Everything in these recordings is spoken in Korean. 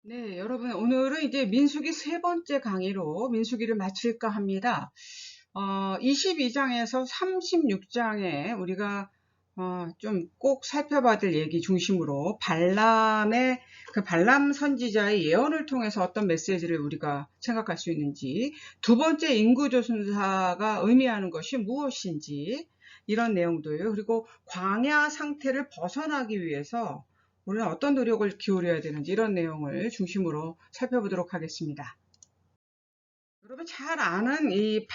네, 여러분, 오늘은 이제 민수기 세 번째 강의로 민수기를 마칠까 합니다. 22장에서 36장에 우리가 좀 꼭 살펴봐야 될 얘기 중심으로 그 발람 선지자의 예언을 통해서 어떤 메시지를 우리가 생각할 수 있는지, 두 번째 인구조순사가 의미하는 것이 무엇인지, 이런 내용도요. 그리고 광야 상태를 벗어나기 위해서 우리는 어떤 노력을 기울여야 되는지 이런 내용을 중심으로 살펴보도록 하겠습니다. 여러분 잘 아는 이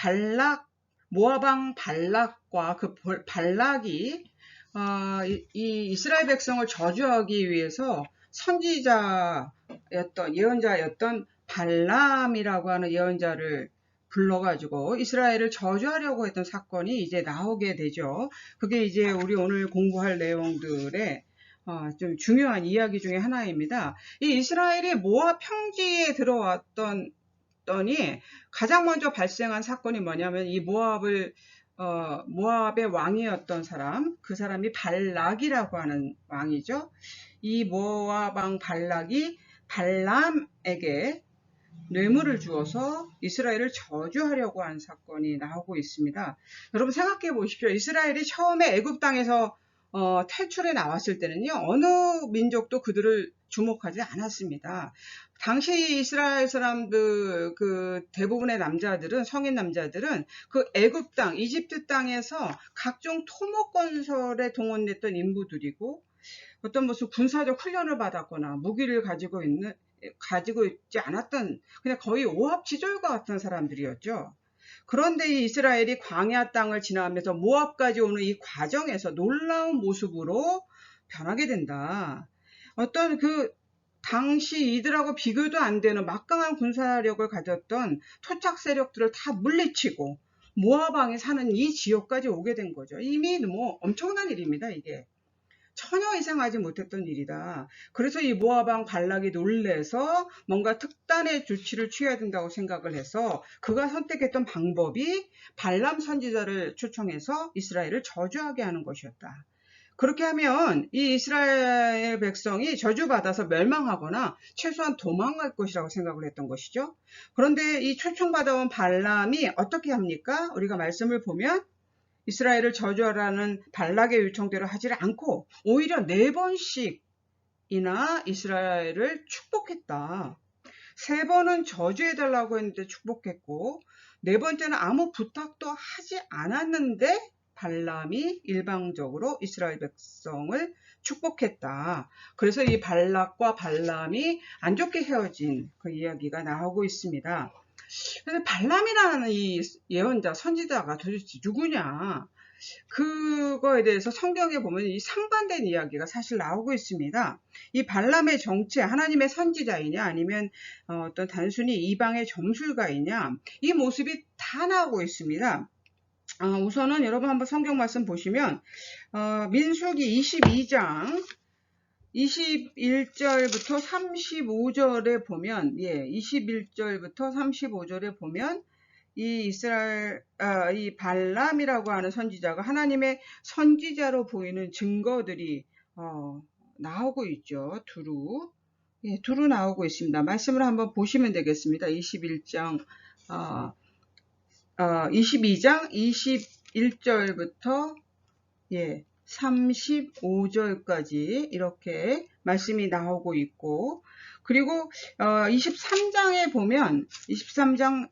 모아방 발락과 그 발락이 이 이스라엘 백성을 저주하기 위해서 예언자였던 발람이라고 하는 예언자를 불러가지고 이스라엘을 저주하려고 했던 사건이 이제 나오게 되죠. 그게 이제 우리 오늘 공부할 내용들의 좀 중요한 이야기 중에 하나입니다. 이 이스라엘이 모압 평지에 들어왔더니 가장 먼저 발생한 사건이 뭐냐면 이 모압의 왕이었던 그 사람이 발락이라고 하는 왕이죠. 이 모압 왕 발락이 발람에게 뇌물을 주어서 이스라엘을 저주하려고 한 사건이 나오고 있습니다. 여러분 생각해 보십시오. 이스라엘이 처음에 애굽 땅에서 탈출해 나왔을 때는요, 어느 민족도 그들을 주목하지 않았습니다. 당시 이스라엘 사람들, 그 대부분의 남자들은, 성인 남자들은 그 애굽 땅, 이집트 땅에서 각종 토목 건설에 동원됐던 인부들이고, 어떤 무슨 군사적 훈련을 받았거나 무기를 가지고 있지 않았던, 그냥 거의 오합지졸과 같은 사람들이었죠. 그런데 이 이스라엘이 광야 땅을 지나면서 모압까지 오는 이 과정에서 놀라운 모습으로 변하게 된다. 어떤 당시 이들하고 비교도 안 되는 막강한 군사력을 가졌던 토착 세력들을 다 물리치고 모압 왕이 사는 이 지역까지 오게 된 거죠. 이미 뭐 엄청난 일입니다, 이게. 전혀 예상하지 못했던 일이다. 그래서 이 모압 왕 발락이 놀래서 뭔가 특단의 조치를 취해야 된다고 생각을 해서 그가 선택했던 방법이 발람 선지자를 초청해서 이스라엘을 저주하게 하는 것이었다. 그렇게 하면 이 이스라엘 백성이 저주받아서 멸망하거나 최소한 도망갈 것이라고 생각을 했던 것이죠. 그런데 이 초청받아온 발람이 어떻게 합니까? 우리가 말씀을 보면 이스라엘을 저주하라는 발락의 요청대로 하지를 않고 오히려 4번씩이나 이스라엘을 축복했다. 3번은 저주해달라고 했는데 축복했고 4번째는 아무 부탁도 하지 않았는데 발람이 일방적으로 이스라엘 백성을 축복했다. 그래서 이 발락과 발람이 안 좋게 헤어진 그 이야기가 나오고 있습니다. 그래서 발람이라는 이 예언자, 선지자가 도대체 누구냐? 그거에 대해서 성경에 보면 이 상반된 이야기가 사실 나오고 있습니다. 이 발람의 정체, 하나님의 선지자이냐, 아니면 어떤 단순히 이방의 점술가이냐, 이 모습이 다 나오고 있습니다. 우선은 여러분 한번 성경 말씀 보시면, 민수기 22장, 21절부터 35절에 보면, 21절부터 35절에 보면, 이 발람이라고 하는 선지자가 하나님의 선지자로 보이는 증거들이, 나오고 있죠. 두루 나오고 있습니다. 말씀을 한번 보시면 되겠습니다. 22장 21절부터 35절까지 이렇게 말씀이 나오고 있고, 그리고 23장에 보면 23장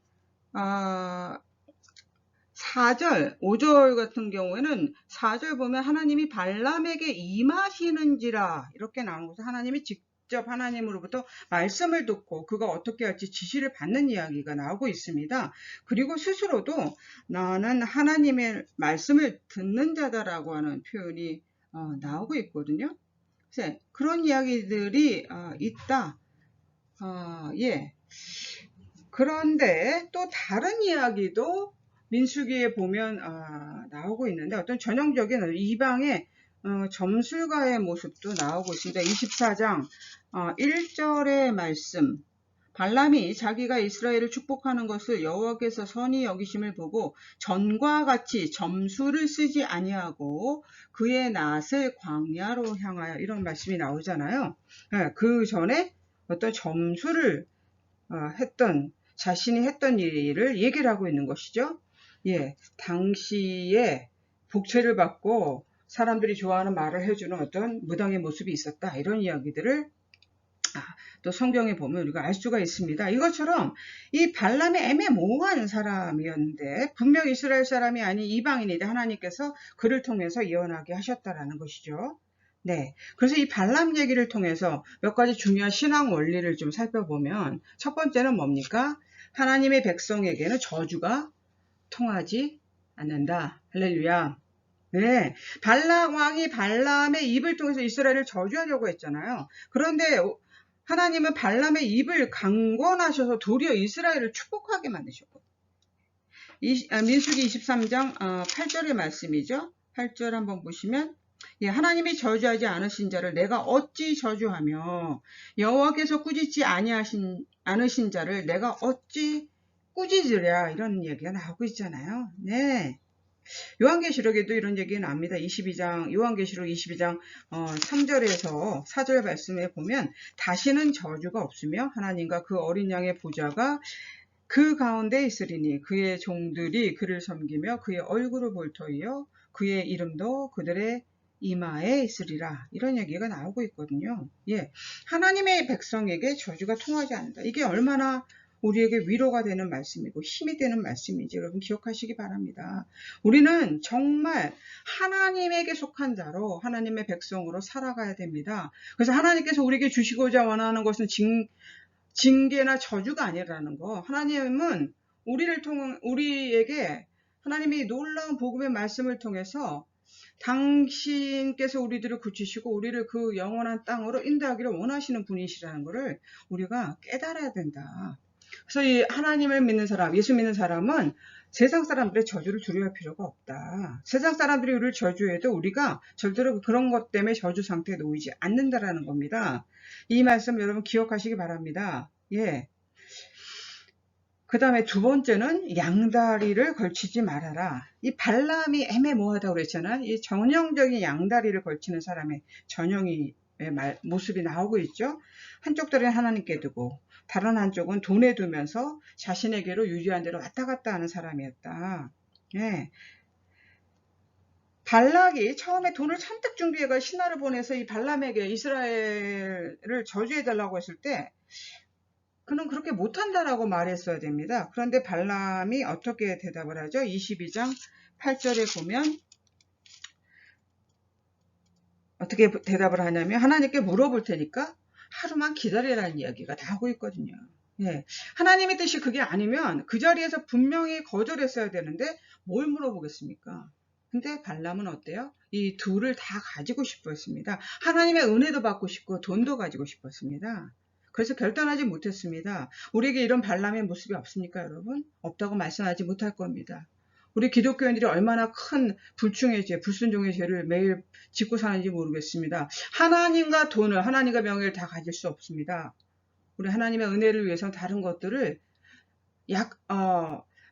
4절, 5절 같은 경우에는 4절 보면 하나님이 발람에게 임하시는지라 이렇게 나오는 것은 하나님이 직접 하나님으로부터 말씀을 듣고 그가 어떻게 할지 지시를 받는 이야기가 나오고 있습니다. 그리고 스스로도 나는 하나님의 말씀을 듣는 자다라고 하는 표현이 나오고 있거든요. 그래서 그런 이야기들이 있다. 그런데 또 다른 이야기도 민수기에 보면 나오고 있는데 어떤 전형적인 이방의 점술가의 모습도 나오고 있습니다. 24장 1절의 말씀, 발람이 자기가 이스라엘을 축복하는 것을 여호와께서 선히 여기심을 보고 전과 같이 점술을 쓰지 아니하고 그의 낫을 광야로 향하여, 이런 말씀이 나오잖아요. 그 전에 어떤 점수를 자신이 했던 일을 얘기를 하고 있는 것이죠. 예, 당시에 복채를 받고 사람들이 좋아하는 말을 해주는 어떤 무당의 모습이 있었다. 이런 이야기들을 또 성경에 보면 우리가 알 수가 있습니다. 이것처럼 이 발람이 애매모호한 사람이었는데 분명 이스라엘 사람이 아닌 이방인인데 하나님께서 그를 통해서 예언하게 하셨다라는 것이죠. 네, 그래서 이 발람 얘기를 통해서 몇 가지 중요한 신앙 원리를 좀 살펴보면 첫 번째는 뭡니까? 하나님의 백성에게는 저주가 통하지 않는다. 할렐루야. 네, 발람 왕이 발람의 입을 통해서 이스라엘을 저주하려고 했잖아요. 그런데 하나님은 발람의 입을 강권하셔서 도리어 이스라엘을 축복하게 만드셨고, 민수기 23장 8절의 말씀이죠. 8절 한번 보시면, 예, 하나님이 저주하지 않으신 자를 내가 어찌 저주하며 여호와께서 꾸짖지 않으신 자를 내가 어찌 꾸짖으랴, 이런 얘기가 나오고 있잖아요. 네. 요한계시록에도 이런 얘기 나옵니다. 요한계시록 22장 3절에서 4절 말씀에 보면 다시는 저주가 없으며 하나님과 그 어린 양의 보좌가 그 가운데 있으리니 그의 종들이 그를 섬기며 그의 얼굴을 볼 터이요 그의 이름도 그들의 이마에 있으리라. 이런 얘기가 나오고 있거든요. 예, 하나님의 백성에게 저주가 통하지 않는다. 이게 얼마나 우리에게 위로가 되는 말씀이고 힘이 되는 말씀이지 여러분 기억하시기 바랍니다. 우리는 정말 하나님에게 속한 자로 하나님의 백성으로 살아가야 됩니다. 그래서 하나님께서 우리에게 주시고자 원하는 것은 징계나 저주가 아니라는 거. 하나님은 우리에게 하나님이 놀라운 복음의 말씀을 통해서 당신께서 우리들을 고치시고 우리를 그 영원한 땅으로 인도하기를 원하시는 분이시라는 것을 우리가 깨달아야 된다. 그래서 이 하나님을 믿는 사람, 예수 믿는 사람은 세상 사람들의 저주를 두려워할 필요가 없다. 세상 사람들이 우리를 저주해도 우리가 절대로 그런 것 때문에 저주 상태에 놓이지 않는다라는 겁니다. 이 말씀 여러분 기억하시기 바랍니다. 예. 그 다음에 두 번째는 양다리를 걸치지 말아라. 이 발람이 애매모호하다고 그랬잖아요. 이 전형적인 양다리를 걸치는 사람의 전형의 모습이 나오고 있죠. 한쪽 다리는 하나님께 두고 다른 한쪽은 돈에 두면서 자신에게로 유리한 대로 왔다 갔다 하는 사람이었다. 예. 발락이 처음에 돈을 잔뜩 준비해가 신하를 보내서 이 발람에게 이스라엘을 저주해달라고 했을 때 그는 그렇게 못한다라고 말했어야 됩니다. 그런데 발람이 어떻게 대답을 하죠? 22장 8절에 보면 어떻게 대답을 하냐면 하나님께 물어볼 테니까 하루만 기다리라는 이야기가 나오고 있거든요. 예. 하나님의 뜻이 그게 아니면 그 자리에서 분명히 거절했어야 되는데 뭘 물어보겠습니까? 근데 발람은 어때요? 이 둘을 다 가지고 싶어 했습니다. 하나님의 은혜도 받고 싶고 돈도 가지고 싶었습니다. 그래서 결단하지 못했습니다. 우리에게 이런 발람의 모습이 없습니까, 여러분? 없다고 말씀하지 못할 겁니다. 우리 기독교인들이 얼마나 큰 불충의 죄, 불순종의 죄를 매일 짓고 사는지 모르겠습니다. 하나님과 돈을, 하나님과 명예를 다 가질 수 없습니다. 우리 하나님의 은혜를 위해서 다른 것들을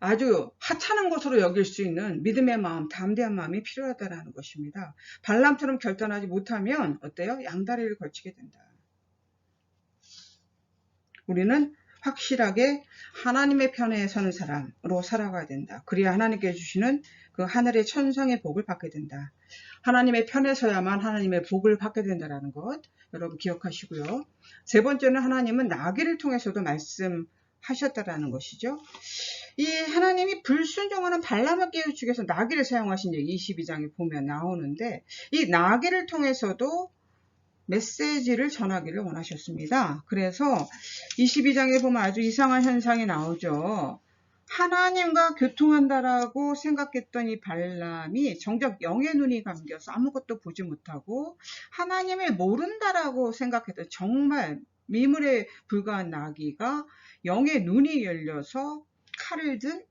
아주 하찮은 것으로 여길 수 있는 믿음의 마음, 담대한 마음이 필요하다는 것입니다. 발람처럼 결단하지 못하면 어때요? 양다리를 걸치게 된다. 우리는 확실하게 하나님의 편에 서는 사람으로 살아가야 된다. 그래야 하나님께 주시는 그 하늘의 천상의 복을 받게 된다. 하나님의 편에 서야만 하나님의 복을 받게 된다는 것 여러분 기억하시고요. 세 번째는 하나님은 나귀를 통해서도 말씀하셨다라는 것이죠. 이 하나님이 불순종하는 발람을 깨우치기 위해서 나귀를 사용하신 얘기 22장에 보면 나오는데 이 나귀를 통해서도 메시지를 전하기를 원하셨습니다. 그래서 22장에 보면 아주 이상한 현상이 나오죠. 하나님과 교통한다라고 생각했던 이 발람이 정작 영의 눈이 감겨서 아무것도 보지 못하고 하나님을 모른다라고 생각했던 정말 미물에 불과한 나귀가 영의 눈이 열려서 칼을 든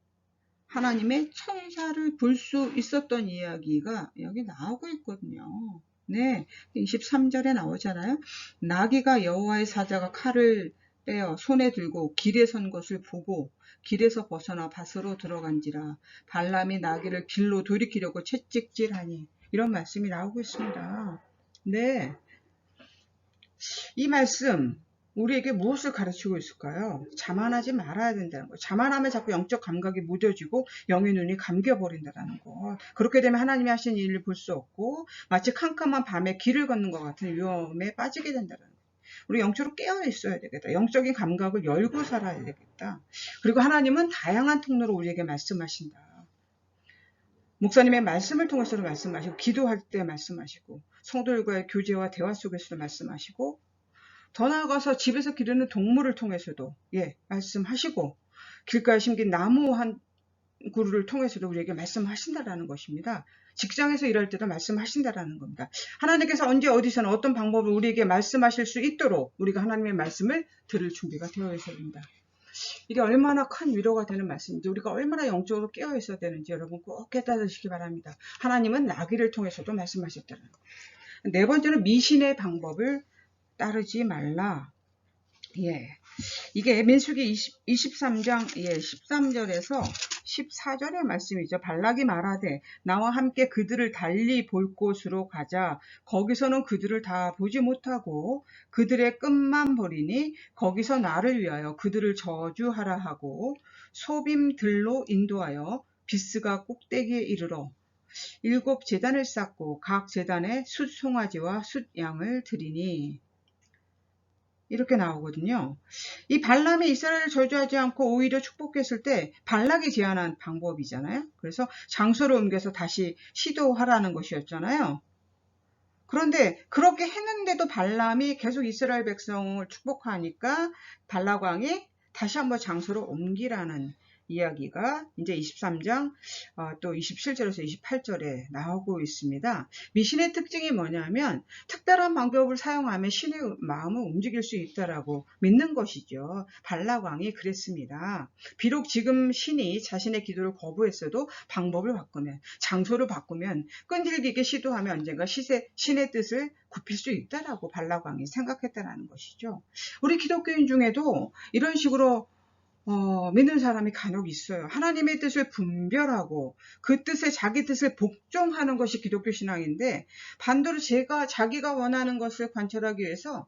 하나님의 천사를 볼 수 있었던 이야기가 여기 나오고 있거든요. 네, 23절에 나오잖아요. 나귀가 여호와의 사자가 칼을 빼어 손에 들고 길에 선 것을 보고 길에서 벗어나 밭으로 들어간지라 발람이 나귀를 길로 돌이키려고 채찍질하니 이런 말씀이 나오고 있습니다. 네, 이 말씀 우리에게 무엇을 가르치고 있을까요? 자만하지 말아야 된다는 거. 자만하면 자꾸 영적 감각이 무뎌지고 영의 눈이 감겨버린다는 거. 그렇게 되면 하나님이 하신 일을 볼 수 없고 마치 캄캄한 밤에 길을 걷는 것 같은 위험에 빠지게 된다는 거. 우리 영적으로 깨어 있어야 되겠다. 영적인 감각을 열고 살아야 되겠다. 그리고 하나님은 다양한 통로로 우리에게 말씀하신다. 목사님의 말씀을 통해서도 말씀하시고, 기도할 때 말씀하시고, 성도들과의 교제와 대화 속에서도 말씀하시고, 더 나아가서 집에서 기르는 동물을 통해서도 말씀하시고, 길가에 심긴 나무 한 그루를 통해서도 우리에게 말씀하신다라는 것입니다. 직장에서 일할 때도 말씀하신다라는 겁니다. 하나님께서 언제 어디서나 어떤 방법으로 우리에게 말씀하실 수 있도록 우리가 하나님의 말씀을 들을 준비가 되어 있어야 됩니다. 이게 얼마나 큰 위로가 되는 말씀인지, 우리가 얼마나 영적으로 깨어 있어야 되는지 여러분 꼭 깨달으시기 바랍니다. 하나님은 나귀를 통해서도 말씀하셨다는 거. 네 번째는 미신의 방법을 따르지 말라. 이게 민수기 23장 13절에서 14절의 말씀이죠. 발락이 말하되 나와 함께 그들을 달리 볼 곳으로 가자. 거기서는 그들을 다 보지 못하고 그들의 끝만 보리니 거기서 나를 위하여 그들을 저주하라 하고 소빔들로 인도하여 비스가 꼭대기에 이르러 7 제단을 쌓고 각 제단에 숫송아지와 숫양을 드리니, 이렇게 나오거든요. 이 발람이 이스라엘을 저주하지 않고 오히려 축복했을 때 발락이 제안한 방법이잖아요. 그래서 장소를 옮겨서 다시 시도하라는 것이었잖아요. 그런데 그렇게 했는데도 발람이 계속 이스라엘 백성을 축복하니까 발락 왕이 다시 한번 장소를 옮기라는 이야기가 이제 23장 또 27절에서 28절에 나오고 있습니다. 미신의 특징이 뭐냐면 특별한 방법을 사용하면 신의 마음을 움직일 수 있다라고 믿는 것이죠. 발락 왕이 그랬습니다. 비록 지금 신이 자신의 기도를 거부했어도 방법을 바꾸면, 장소를 바꾸면, 끈질기게 시도하면 언젠가 신의 뜻을 굽힐 수 있다라고 발락 왕이 생각했다는 것이죠. 우리 기독교인 중에도 이런 식으로 믿는 사람이 간혹 있어요. 하나님의 뜻을 분별하고 그 뜻에 자기 뜻을 복종하는 것이 기독교 신앙인데, 반대로 자기가 원하는 것을 관철하기 위해서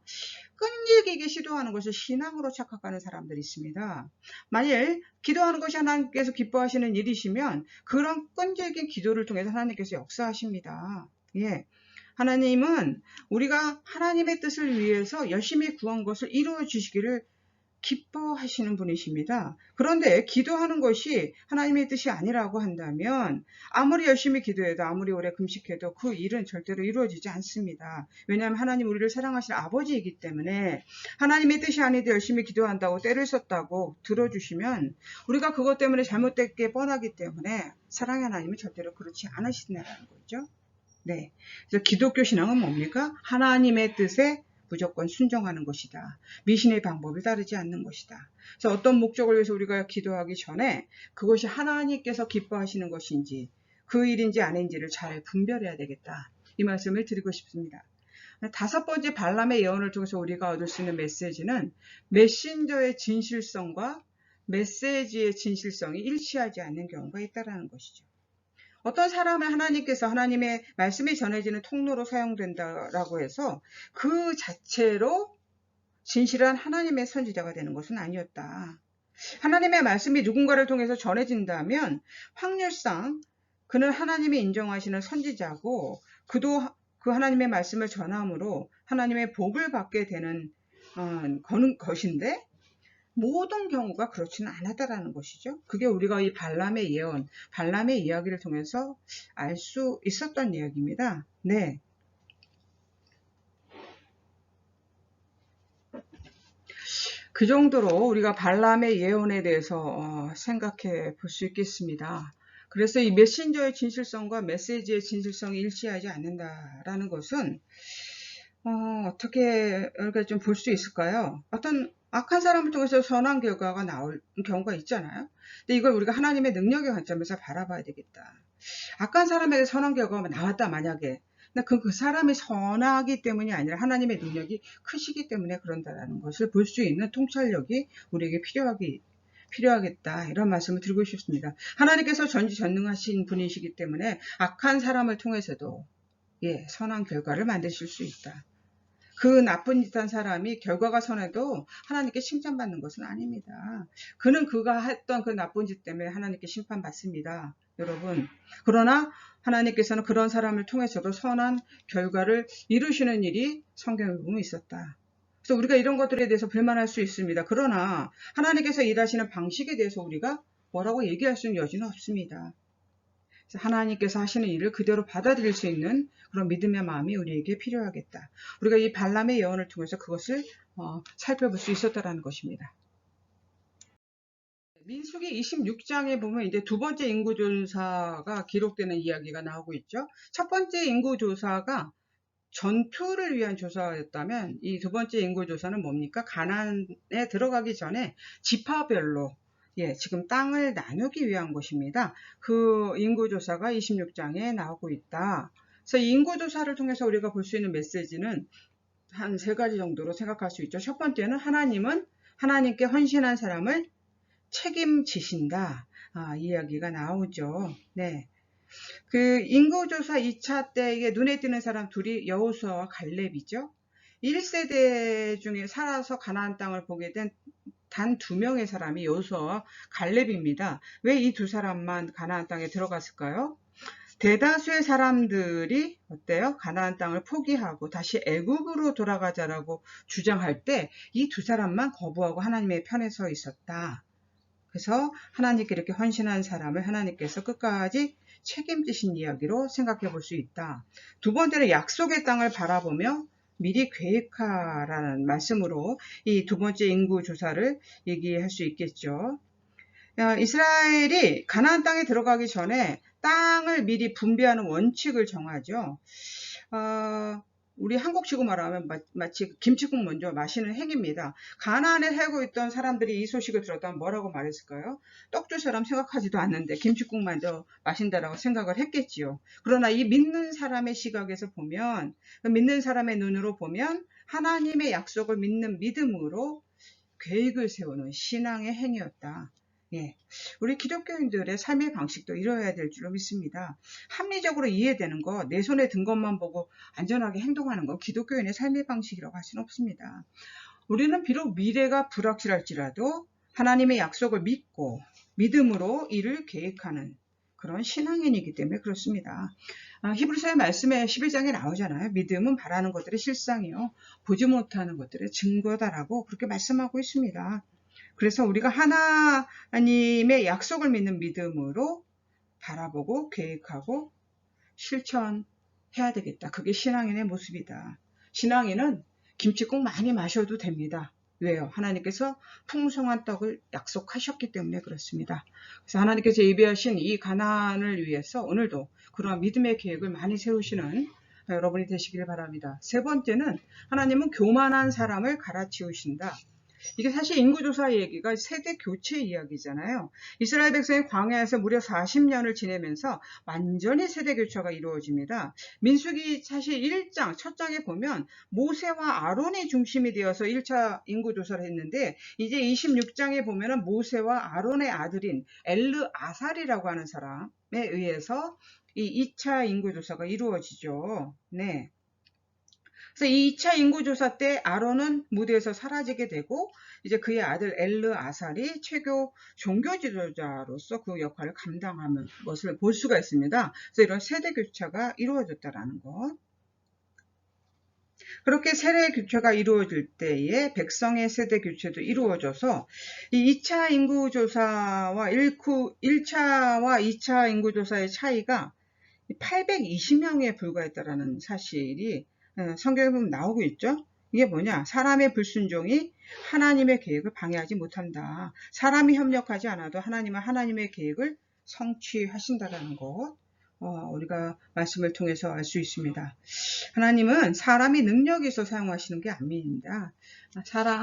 끈질기게 시도하는 것을 신앙으로 착각하는 사람들이 있습니다. 만일 기도하는 것이 하나님께서 기뻐하시는 일이시면 그런 끈질긴 기도를 통해서 하나님께서 역사하십니다. 하나님은 우리가 하나님의 뜻을 위해서 열심히 구한 것을 이루어 주시기를 기뻐하시는 분이십니다. 그런데 기도하는 것이 하나님의 뜻이 아니라고 한다면 아무리 열심히 기도해도 아무리 오래 금식해도 그 일은 절대로 이루어지지 않습니다. 왜냐하면 하나님 우리를 사랑하시는 아버지이기 때문에 하나님의 뜻이 아닌데 열심히 기도한다고 때를 썼다고 들어주시면 우리가 그것 때문에 잘못된 게 뻔하기 때문에 사랑의 하나님은 절대로 그렇지 않으신다는 거죠. 그래서 기독교 신앙은 뭡니까? 하나님의 뜻에 무조건 순종하는 것이다. 미신의 방법을 따르지 않는 것이다. 그래서 어떤 목적을 위해서 우리가 기도하기 전에 그것이 하나님께서 기뻐하시는 것인지 그 일인지 아닌지를 잘 분별해야 되겠다. 이 말씀을 드리고 싶습니다. 5번째 발람의 예언을 통해서 우리가 얻을 수 있는 메시지는 메신저의 진실성과 메시지의 진실성이 일치하지 않는 경우가 있다는 것이죠. 어떤 사람을 하나님께서 하나님의 말씀이 전해지는 통로로 사용된다라고 해서 그 자체로 진실한 하나님의 선지자가 되는 것은 아니었다. 하나님의 말씀이 누군가를 통해서 전해진다면 확률상 그는 하나님이 인정하시는 선지자고 그도 그 하나님의 말씀을 전함으로 하나님의 복을 받게 되는 것인데 모든 경우가 그렇지는 않았다라는 것이죠. 그게 우리가 이 발람의 예언, 발람의 이야기를 통해서 알 수 있었던 이야기입니다. 그 정도로 우리가 발람의 예언에 대해서 생각해 볼 수 있겠습니다. 그래서 이 메신저의 진실성과 메시지의 진실성이 일치하지 않는다라는 것은 어떻게 우리가 좀 볼 수 있을까요? 어떤 악한 사람을 통해서 선한 결과가 나올 경우가 있잖아요. 근데 이걸 우리가 하나님의 능력의 관점에서 바라봐야 되겠다. 악한 사람에게 선한 결과가 나왔다 만약에, 그 사람이 선하기 때문이 아니라 하나님의 능력이 크시기 때문에 그런다는 것을 볼 수 있는 통찰력이 우리에게 필요하겠다, 이런 말씀을 드리고 싶습니다. 하나님께서 전지전능하신 분이시기 때문에 악한 사람을 통해서도 선한 결과를 만드실 수 있다. 그 나쁜 짓한 사람이 결과가 선해도 하나님께 칭찬받는 것은 아닙니다. 그는 그가 했던 그 나쁜 짓 때문에 하나님께 심판받습니다. 여러분. 그러나 하나님께서는 그런 사람을 통해서도 선한 결과를 이루시는 일이 성경에 보면 있었다. 그래서 우리가 이런 것들에 대해서 불만할 수 있습니다. 그러나 하나님께서 일하시는 방식에 대해서 우리가 뭐라고 얘기할 수 있는 여지는 없습니다. 하나님께서 하시는 일을 그대로 받아들일 수 있는 그런 믿음의 마음이 우리에게 필요하겠다. 우리가 이 발람의 예언을 통해서 그것을 살펴볼 수 있었다라는 것입니다. 민수기 26장에 보면 이제 두 번째 인구조사가 기록되는 이야기가 나오고 있죠. 첫 번째 인구조사가 전투를 위한 조사였다면 이 두 번째 인구조사는 뭡니까? 가나안에 들어가기 전에 지파별로 지금 땅을 나누기 위한 것입니다. 그 인구조사가 26장에 나오고 있다. 그래서 이 인구조사를 통해서 우리가 볼 수 있는 메시지는 한 세 가지 정도로 생각할 수 있죠. 첫 번째는 하나님은 하나님께 헌신한 사람을 책임지신다. 이야기가 나오죠. 네. 그 인구조사 2차 때에 눈에 띄는 사람 둘이 여호수아와 갈렙이죠. 1세대 중에 살아서 가나안 땅을 보게 된 단 2명의 사람이 여호수아와 갈렙입니다. 왜 이 두 사람만 가나안 땅에 들어갔을까요? 대다수의 사람들이 어때요? 가나안 땅을 포기하고 다시 애굽으로 돌아가자라고 주장할 때 이 두 사람만 거부하고 하나님의 편에 서 있었다. 그래서 하나님께 이렇게 헌신한 사람을 하나님께서 끝까지 책임지신 이야기로 생각해 볼 수 있다. 두 번째는 약속의 땅을 바라보며 미리 계획하라는 말씀으로 이 두 번째 인구 조사를 얘기할 수 있겠죠. 이스라엘이 가나안 땅에 들어가기 전에 땅을 미리 분배하는 원칙을 정하죠. 우리 한국식으로 말하면 마치 김치국 먼저 마시는 행위입니다. 가나안에 살고 있던 사람들이 이 소식을 들었다면 뭐라고 말했을까요? 떡줄 사람 생각하지도 않는데 김치국 먼저 마신다라고 생각을 했겠지요. 그러나 이 믿는 사람의 시각에서 보면, 믿는 사람의 눈으로 보면 하나님의 약속을 믿는 믿음으로 계획을 세우는 신앙의 행위였다. 우리 기독교인들의 삶의 방식도 이뤄야 될 줄로 믿습니다. 합리적으로 이해되는 거, 내 손에 든 것만 보고 안전하게 행동하는 건 기독교인의 삶의 방식이라고 할 수는 없습니다. 우리는 비록 미래가 불확실할지라도 하나님의 약속을 믿고 믿음으로 일을 계획하는 그런 신앙인이기 때문에 그렇습니다. 히브리서의 말씀에 11장에 나오잖아요. 믿음은 바라는 것들의 실상이요, 보지 못하는 것들의 증거다라고 그렇게 말씀하고 있습니다. 그래서 우리가 하나님의 약속을 믿는 믿음으로 바라보고 계획하고 실천해야 되겠다. 그게 신앙인의 모습이다. 신앙인은 김치국 많이 마셔도 됩니다. 왜요? 하나님께서 풍성한 떡을 약속하셨기 때문에 그렇습니다. 그래서 하나님께서 예비하신 이 가나안을 위해서 오늘도 그러한 믿음의 계획을 많이 세우시는 여러분이 되시길 바랍니다. 세 번째는 하나님은 교만한 사람을 갈아치우신다. 이게 사실 인구조사 얘기가 세대 교체 이야기잖아요. 이스라엘 백성이 광야에서 무려 40년을 지내면서 완전히 세대 교체가 이루어집니다. 민수기 사실 1장, 첫 장에 보면 모세와 아론이 중심이 되어서 1차 인구조사를 했는데 이제 26장에 보면은 모세와 아론의 아들인 엘르아살이라고 하는 사람에 의해서 이 2차 인구조사가 이루어지죠. 네. 그래서 이 2차 인구조사 때 아론은 무대에서 사라지게 되고 이제 그의 아들 엘르아살이 최고 종교 지도자로서 그 역할을 감당하는 것을 볼 수가 있습니다. 그래서 이런 세대 교체가 이루어졌다라는 것. 그렇게 세대 교체가 이루어질 때에 백성의 세대 교체도 이루어져서 이 2차 인구조사와 1차와 2차 인구조사의 차이가 820명에 불과했다라는 사실이 성경에 보면 나오고 있죠. 이게 뭐냐? 사람의 불순종이 하나님의 계획을 방해하지 못한다. 사람이 협력하지 않아도 하나님은 하나님의 계획을 성취하신다라는 것, 우리가 말씀을 통해서 알 수 있습니다. 하나님은 사람이 능력이 있어 사용하시는 게 아닙니다.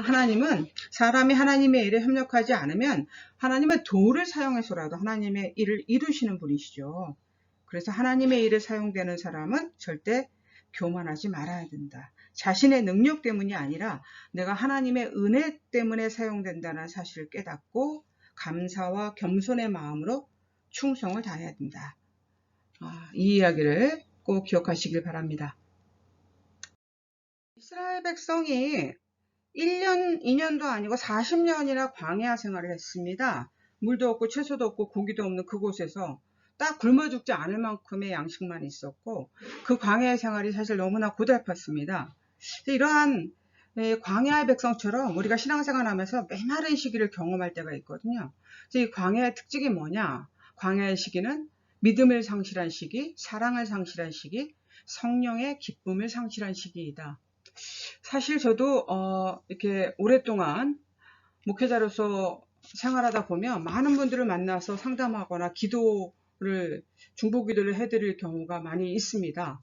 하나님은 사람이 하나님의 일에 협력하지 않으면 하나님은 돌을 사용해서라도 하나님의 일을 이루시는 분이시죠. 그래서 하나님의 일에 사용되는 사람은 절대 교만하지 말아야 된다. 자신의 능력 때문이 아니라 내가 하나님의 은혜 때문에 사용된다는 사실을 깨닫고 감사와 겸손의 마음으로 충성을 다해야 된다. 이 이야기를 꼭 기억하시길 바랍니다. 이스라엘 백성이 1년, 2년도 아니고 40년이나 광야 생활을 했습니다. 물도 없고 채소도 없고 고기도 없는 그곳에서 딱 굶어 죽지 않을 만큼의 양식만 있었고 그 광야의 생활이 사실 너무나 고달팠습니다. 이러한 광야의 백성처럼 우리가 신앙생활 하면서 메마른 시기를 경험할 때가 있거든요. 이 광야의 특징이 뭐냐? 광야의 시기는 믿음을 상실한 시기, 사랑을 상실한 시기, 성령의 기쁨을 상실한 시기이다. 사실 저도 이렇게 오랫동안 목회자로서 생활하다 보면 많은 분들을 만나서 상담하거나 기도를 중보 기도를 해드릴 경우가 많이 있습니다.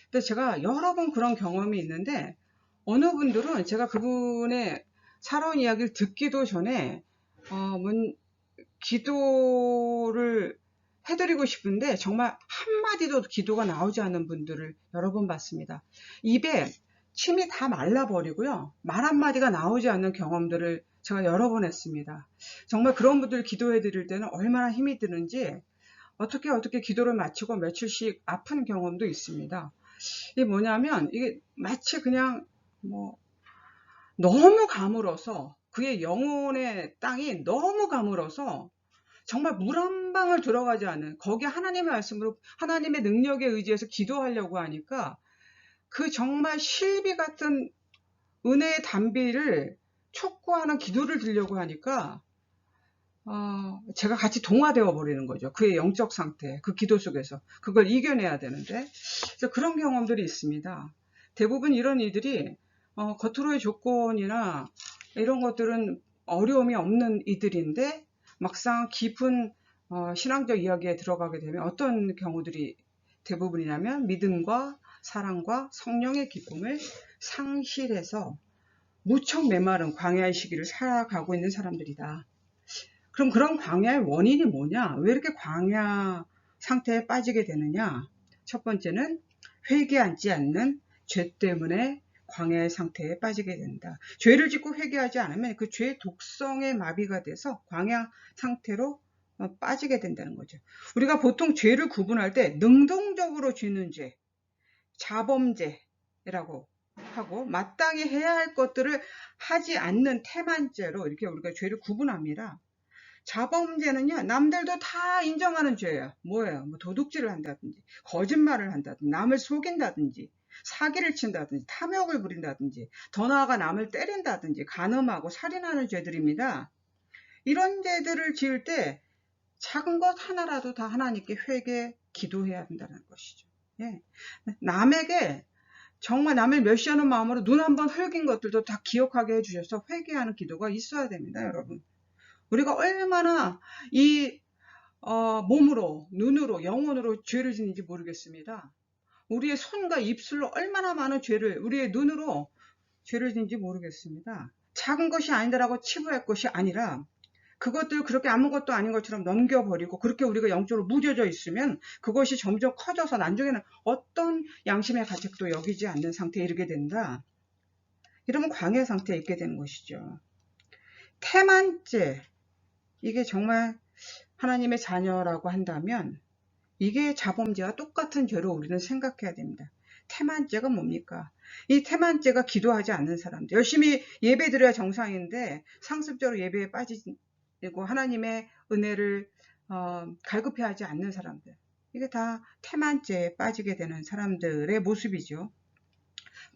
근데 제가 여러 번 그런 경험이 있는데 어느 분들은 제가 그분의 살아온 이야기를 듣기도 전에 기도를 해드리고 싶은데 정말 한마디도 기도가 나오지 않는 분들을 여러 번 봤습니다. 입에 침이 다 말라버리고요. 말 한마디가 나오지 않는 경험들을 제가 여러 번 했습니다. 정말 그런 분들 기도해 드릴 때는 얼마나 힘이 드는지 어떻게 기도를 마치고 며칠씩 아픈 경험도 있습니다. 이게 뭐냐면 이게 마치 그냥 너무 가물어서 그의 영혼의 땅이 너무 가물어서 정말 물 한 방울 들어가지 않은 거기에 하나님의 말씀으로 하나님의 능력에 의지해서 기도하려고 하니까 그 정말 실비 같은 은혜의 단비를 촉구하는 기도를 드리려고 하니까 제가 같이 동화되어 버리는 거죠. 그의 영적 상태, 그 기도 속에서 그걸 이겨내야 되는데 그래서 그런 경험들이 있습니다. 대부분 이런 이들이 겉으로의 조건이나 이런 것들은 어려움이 없는 이들인데 막상 깊은 신앙적 이야기에 들어가게 되면 어떤 경우들이 대부분이냐면 믿음과 사랑과 성령의 기쁨을 상실해서 무척 메마른 광야의 시기를 살아가고 있는 사람들이다. 그럼 그런 광야의 원인이 뭐냐? 왜 이렇게 광야 상태에 빠지게 되느냐? 첫 번째는 회개하지 않는 죄 때문에 광야의 상태에 빠지게 된다. 죄를 짓고 회개하지 않으면 그 죄의 독성에 마비가 돼서 광야 상태로 빠지게 된다는 거죠. 우리가 보통 죄를 구분할 때 능동적으로 짓는 죄, 자범죄라고 하고 마땅히 해야 할 것들을 하지 않는 태만죄로 이렇게 우리가 죄를 구분합니다. 자범죄는요, 남들도 다 인정하는 죄예요. 뭐예요? 도둑질을 한다든지, 거짓말을 한다든지, 남을 속인다든지, 사기를 친다든지, 탐욕을 부린다든지, 더 나아가 남을 때린다든지, 간음하고 살인하는 죄들입니다. 이런 죄들을 지을 때 작은 것 하나라도 다 하나님께 회개, 기도해야 한다는 것이죠. 예. 남에게 정말 남을 멸시하는 마음으로 눈 한번 흘긴 것들도 다 기억하게 해주셔서 회개하는 기도가 있어야 됩니다, 여러분. 우리가 얼마나 이 몸으로, 눈으로, 영혼으로 죄를 짓는지 모르겠습니다. 우리의 손과 입술로 얼마나 많은 죄를, 우리의 눈으로 죄를 짓는지 모르겠습니다. 작은 것이 아니다라고 치부할 것이 아니라 그것들 그렇게 아무것도 아닌 것처럼 넘겨버리고 그렇게 우리가 영적으로 무뎌져 있으면 그것이 점점 커져서 나중에는 어떤 양심의 가책도 여기지 않는 상태에 이르게 된다. 이러면 광야 상태에 있게 되는 것이죠. 태만죄, 이게 정말 하나님의 자녀라고 한다면 이게 자범죄와 똑같은 죄로 우리는 생각해야 됩니다. 태만죄가 뭡니까? 이 태만죄가 기도하지 않는 사람들, 열심히 예배 드려야 정상인데 상습적으로 예배에 빠지고 하나님의 은혜를 갈급해하지 않는 사람들, 이게 다 태만죄에 빠지게 되는 사람들의 모습이죠.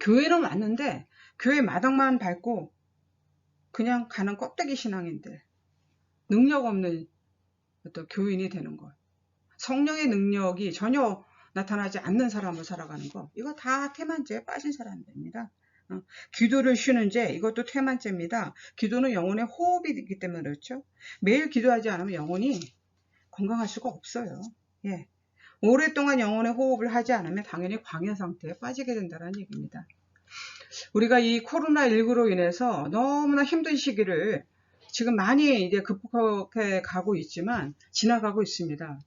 교회는 왔는데 교회 마당만 밟고 그냥 가는 껍데기 신앙인들, 능력 없는 어떤 교인이 되는 것, 성령의 능력이 전혀 나타나지 않는 사람으로 살아가는 것, 이거 다 태만죄에 빠진 사람들입니다. 기도를 쉬는 죄, 이것도 태만죄입니다. 기도는 영혼의 호흡이기 때문에 그렇죠. 매일 기도하지 않으면 영혼이 건강할 수가 없어요. 예. 오랫동안 영혼의 호흡을 하지 않으면 당연히 광야 상태에 빠지게 된다는 얘기입니다. 우리가 이 코로나19로 인해서 너무나 힘든 시기를 지금 많이 이제 극복해 가고 있지만 지나가고 있습니다.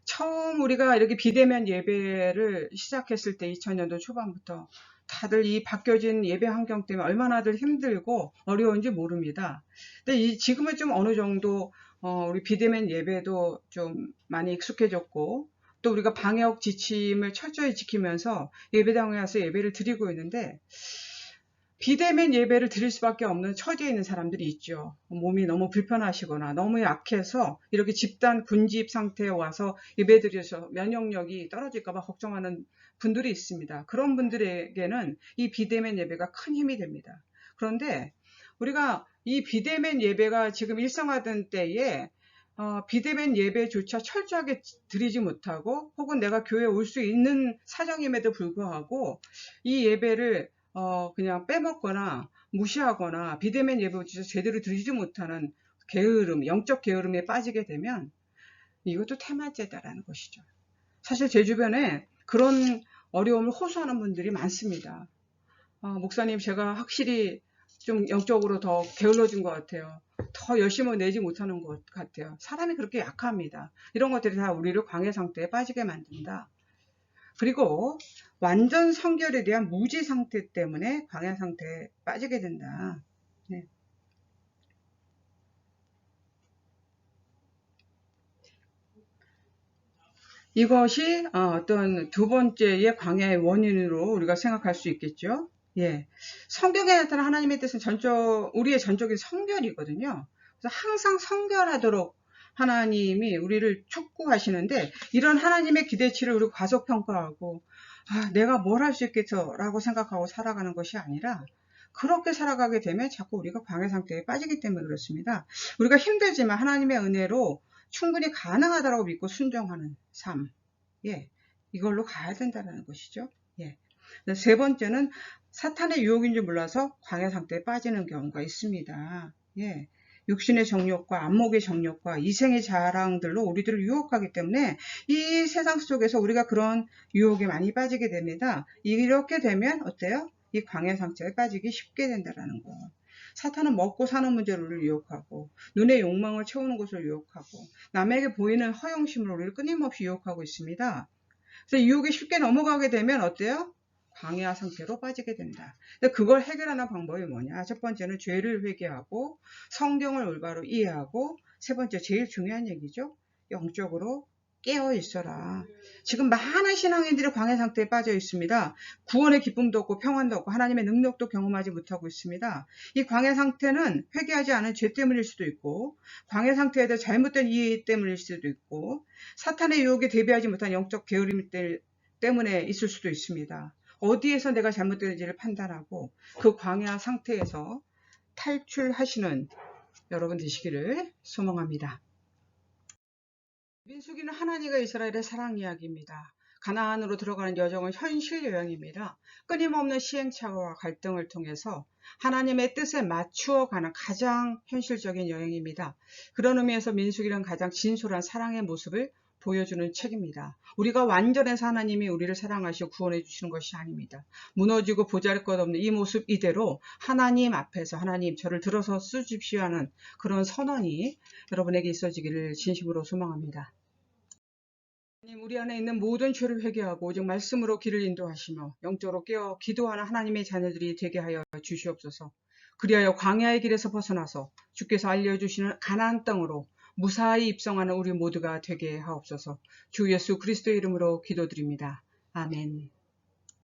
처음 우리가 이렇게 비대면 예배를 시작했을 때 2000년도 초반부터 다들 이 바뀌어진 예배 환경 때문에 얼마나들 힘들고 어려운지 모릅니다. 근데 지금은 좀 어느 정도 우리 비대면 예배도 좀 많이 익숙해졌고 또 우리가 방역 지침을 철저히 지키면서 예배당에 와서 예배를 드리고 있는데 비대면 예배를 드릴 수밖에 없는 처지에 있는 사람들이 있죠. 몸이 너무 불편하시거나 너무 약해서 이렇게 집단 군집 상태에 와서 예배 드려서 면역력이 떨어질까 봐 걱정하는 분들이 있습니다. 그런 분들에게는 이 비대면 예배가 큰 힘이 됩니다. 그런데 우리가 이 비대면 예배가 지금 일상화된 때에 비대면 예배조차 철저하게 드리지 못하고 혹은 내가 교회에 올 수 있는 사정임에도 불구하고 이 예배를 그냥 빼먹거나 무시하거나 비대면 예배조차 제대로 드리지 못하는 게으름, 영적 게으름에 빠지게 되면 이것도 태만죄다라는 것이죠. 사실 제 주변에 그런 어려움을 호소하는 분들이 많습니다. 목사님, 제가 확실히 좀 영적으로 더 게을러진 것 같아요. 더 열심히 내지 못하는 것 같아요. 사람이 그렇게 약합니다. 이런 것들이 다 우리를 광해 상태에 빠지게 만든다. 그리고 완전 성결에 대한 무지 상태 때문에 광해 상태에 빠지게 된다. 네. 이것이 어떤 두 번째의 광야의 원인으로 우리가 생각할 수 있겠죠. 예. 성경에 나타난 하나님의 뜻은 우리의 전적인 성결이거든요. 그래서 항상 성결하도록 하나님이 우리를 촉구하시는데, 이런 하나님의 기대치를 우리 과소평가하고 내가 뭘 할 수 있겠어 라고 생각하고 살아가는 것이 아니라, 그렇게 살아가게 되면 자꾸 우리가 광야 상태에 빠지기 때문에 그렇습니다. 우리가 힘들지만 하나님의 은혜로 충분히 가능하다고 믿고 순종하는 삶. 예. 이걸로 가야 된다는 것이죠. 예. 세 번째는 사탄의 유혹인 줄 몰라서 광야 상태에 빠지는 경우가 있습니다. 예. 육신의 정욕과 안목의 정욕과 이생의 자랑들로 우리들을 유혹하기 때문에 이 세상 속에서 우리가 그런 유혹에 많이 빠지게 됩니다. 이렇게 되면 어때요? 이 광야 상태에 빠지기 쉽게 된다는 거. 사탄은 먹고 사는 문제로 우리를 유혹하고, 눈의 욕망을 채우는 것을 유혹하고, 남에게 보이는 허영심으로 우리를 끊임없이 유혹하고 있습니다. 그래서 유혹에 쉽게 넘어가게 되면 어때요? 광야 상태로 빠지게 된다. 근데 그걸 해결하는 방법이 뭐냐? 첫 번째는 죄를 회개하고 성경을 올바로 이해하고, 세 번째 제일 중요한 얘기죠. 영적으로 깨어 있어라. 지금 많은 신앙인들이 광야 상태에 빠져 있습니다. 구원의 기쁨도 없고 평안도 없고 하나님의 능력도 경험하지 못하고 있습니다. 이 광야 상태는 회개하지 않은 죄 때문일 수도 있고, 광야 상태에 대해 잘못된 이해 때문일 수도 있고, 사탄의 유혹에 대비하지 못한 영적 게으름 때문에 있을 수도 있습니다. 어디에서 내가 잘못되는지를 판단하고 그 광야 상태에서 탈출하시는 여러분 되시기를 소망합니다. 민수기는 하나님과 이스라엘의 사랑 이야기입니다. 가나안으로 들어가는 여정은 현실 여행입니다. 끊임없는 시행착오와 갈등을 통해서 하나님의 뜻에 맞추어 가는 가장 현실적인 여행입니다. 그런 의미에서 민수기는 가장 진솔한 사랑의 모습을 보여주는 책입니다. 우리가 완전해서 하나님이 우리를 사랑하시고 구원해 주시는 것이 아닙니다. 무너지고 보잘것없는 이 모습 이대로 하나님 앞에서 하나님 저를 들어서 쓰십시오 하는 그런 선언이 여러분에게 있어지기를 진심으로 소망합니다. 하나님, 우리 안에 있는 모든 죄를 회개하고 오직 말씀으로 길을 인도하시며 영적으로 깨어 기도하는 하나님의 자녀들이 되게 하여 주시옵소서. 그리하여 광야의 길에서 벗어나서 주께서 알려주시는 가나안 땅으로 무사히 입성하는 우리 모두가 되게 하옵소서. 주 예수 그리스도의 이름으로 기도드립니다. 아멘.